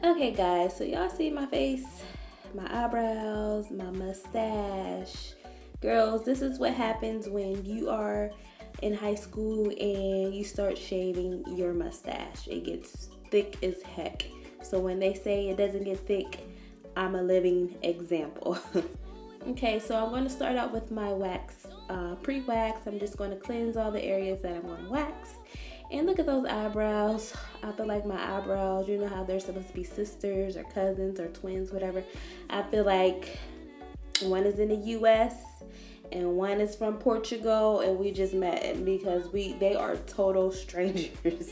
Okay guys, so y'all see my face, my eyebrows, my mustache. Girls, this is what happens when you are in high school and you start shaving your mustache. It gets thick as heck. So when they say it doesn't get thick, I'm a living example. Okay, so I'm going to start out with my wax, pre-wax. I'm just going to cleanse all the areas that I'm going to wax. And look at those eyebrows. I feel like my eyebrows, you know how they're supposed to be sisters or cousins or twins, whatever. I feel like one is in the US and one is from Portugal, and we just met because they are total strangers.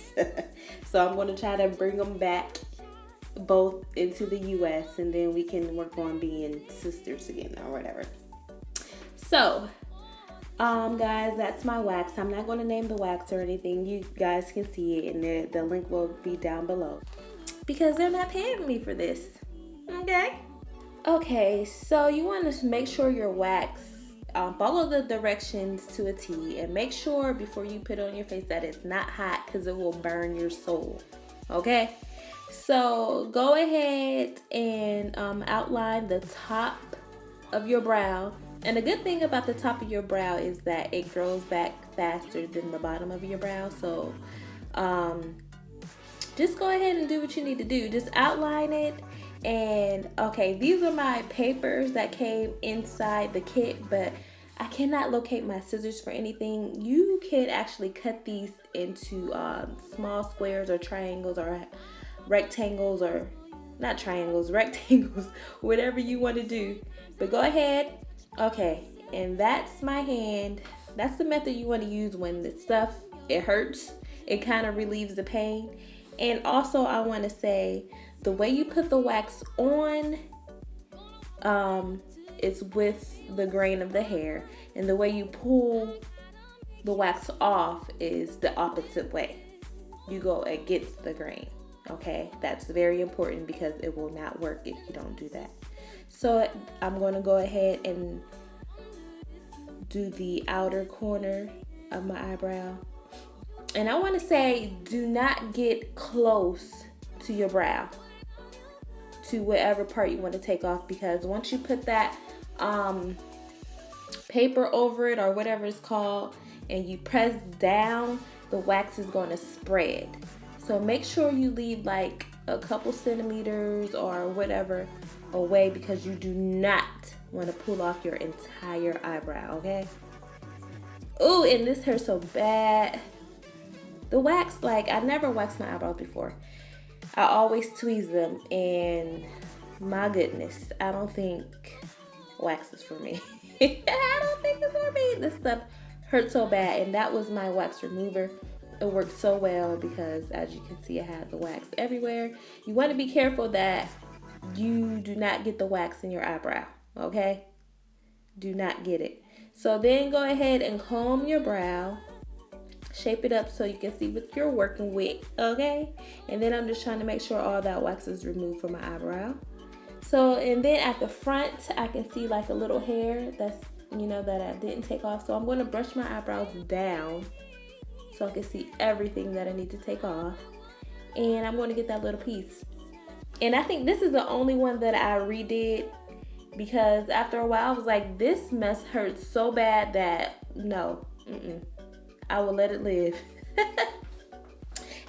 So I'm going to try to bring them back both into the US, and then we can work on being sisters again or whatever. So guys, that's my wax. I'm not going to name the wax or anything. You guys can see it, and the link will be down below because they're not paying me for this. Okay, so you want to make sure your wax, follow the directions to a T, and make sure before you put it on your face that it's not hot because it will burn your soul. Okay, so go ahead and outline the top of your brow. And the good thing about the top of your brow is that it grows back faster than the bottom of your brow. So just go ahead and do what you need to do. Just outline it. And okay, these are my papers that came inside the kit, but I cannot locate my scissors for anything. You could actually cut these into small squares or triangles or rectangles, or not triangles, rectangles, whatever you want to do. But go ahead. Okay, and that's my hand. That's the method you want to use when the stuff, it hurts. It kind of relieves the pain. And also I want to say the way you put the wax on is with the grain of the hair, and the way you pull the wax off is the opposite way. You go against the grain. Okay, that's very important because it will not work if you don't do that. So I'm going to go ahead and do the outer corner of my eyebrow. And I want to say, do not get close to your brow, to whatever part you want to take off, because once you put that paper over it or whatever it's called and you press down, the wax is going to spread. So make sure you leave like a couple centimeters or whatever away, because you do not want to pull off your entire eyebrow, okay? Oh, and this hurts so bad. The wax, like, I never waxed my eyebrows before. I always tweeze them, and my goodness, I don't think wax is for me. I don't think it's for me. This stuff hurts so bad, and that was my wax remover. It worked so well because, as you can see, I had the wax everywhere. You want to be careful that you do not get the wax in your eyebrow, okay? Do not get it. So then go ahead and comb your brow. Shape it up so you can see what you're working with, okay? And then I'm just trying to make sure all that wax is removed from my eyebrow. So, and then at the front, I can see like a little hair that's, that I didn't take off. So I'm going to brush my eyebrows down so I can see everything that I need to take off. And I'm going to get that little piece. And I think this is the only one that I redid, because after a while I was like, this mess hurts so bad that no, I will let it live.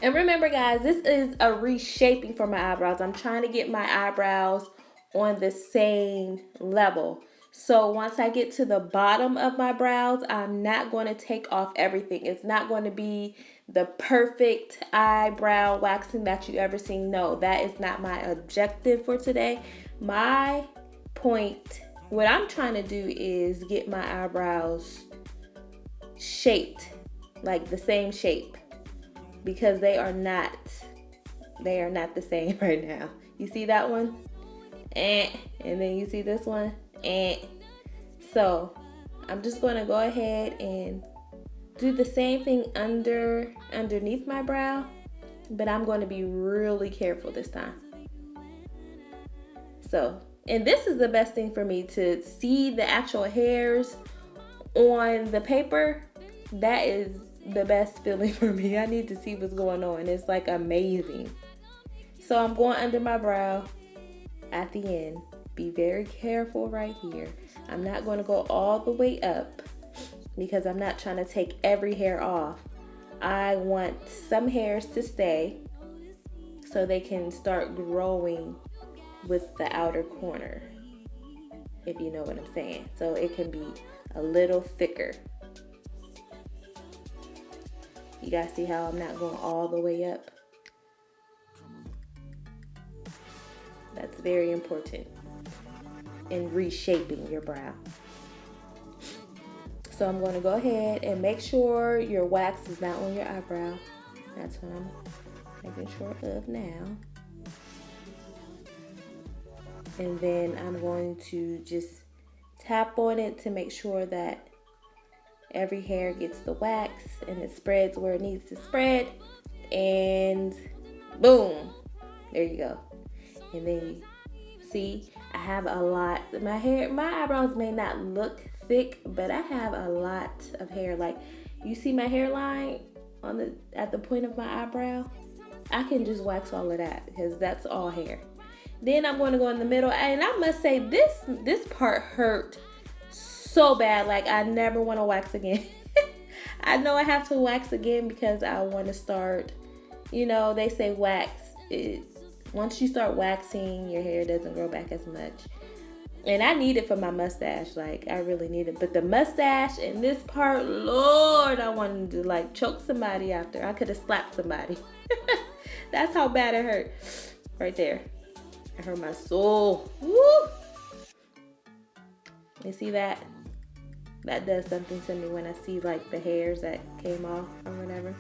And remember guys, this is a reshaping for my eyebrows. I'm trying to get my eyebrows on the same level. So once I get to the bottom of my brows, I'm not going to take off everything. It's not going to be the perfect eyebrow waxing that you ever seen. No, that is not my objective for today. My point, what I'm trying to do is get my eyebrows shaped, like the same shape, because they are not the same right now. You see that one? And then you see this one? So I'm just going to go ahead and do the same thing underneath my brow, but I'm going to be really careful this time. So, and this is the best thing for me, to see the actual hairs on the paper. That is the best feeling for me. I need to see what's going on. It's like amazing. So I'm going under my brow at the end. Be very careful right here. I'm not going to go all the way up because I'm not trying to take every hair off. I want some hairs to stay so they can start growing with the outer corner, if you know what I'm saying. So it can be a little thicker. You guys see how I'm not going all the way up? That's very important in reshaping your brow. So I'm going to go ahead and make sure your wax is not on your eyebrow. That's what I'm making sure of now. And then I'm going to just tap on it to make sure that every hair gets the wax and it spreads where it needs to spread. And boom, there you go. And then you see, I have a lot. My eyebrows may not look thick, but I have a lot of hair. Like, you see my hairline at the point of my eyebrow? I can just wax all of that because that's all hair. Then I'm going to go in the middle, and I must say this part hurt so bad. Like, I never want to wax again. I know I have to wax again because I want to start, you know, they say once you start waxing, your hair doesn't grow back as much. And I need it for my mustache. Like, I really need it. But the mustache and this part, Lord, I wanted to like choke somebody after. I could have slapped somebody. That's how bad it hurt. Right there. It hurt my soul. Woo! You see that? That does something to me when I see like the hairs that came off or whatever.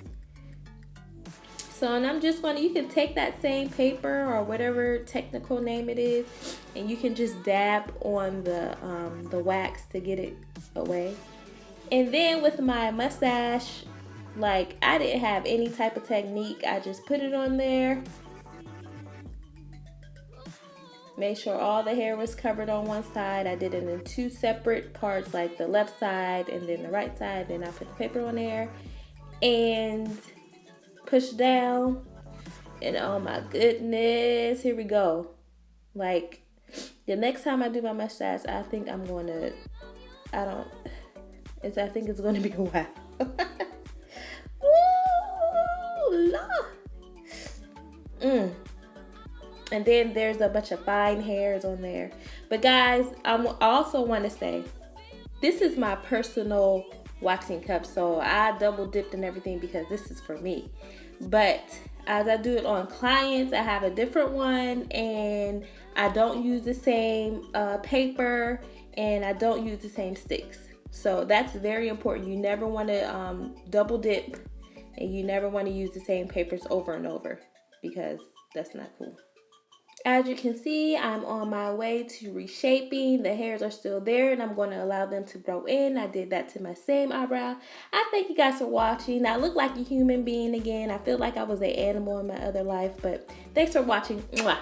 So, and I'm just you can take that same paper or whatever technical name it is, and you can just dab on the wax to get it away. And then with my mustache, like, I didn't have any type of technique. I just put it on there. Made sure all the hair was covered on one side. I did it in two separate parts, like the left side and then the right side. Then I put the paper on there and push down. And oh my goodness, here we go. Like, the next time I do my mustache, I think I'm going to, I think it's going to be a while. Woo, Lord. And then there's a bunch of fine hairs on there. But guys, I also want to say, this is my personal waxing cup. So I double dipped and everything because this is for me. But as I do it on clients, I have a different one. And I don't use the same paper. And I don't use the same sticks. So that's very important. You never want to double dip. And you never want to use the same papers over and over. Because that's not cool. As you can see, I'm on my way to reshaping. The hairs are still there and I'm going to allow them to grow in. I did that to my same eyebrow. I thank you guys for watching. I look like a human being again. I feel like I was an animal in my other life, but thanks for watching. Mwah.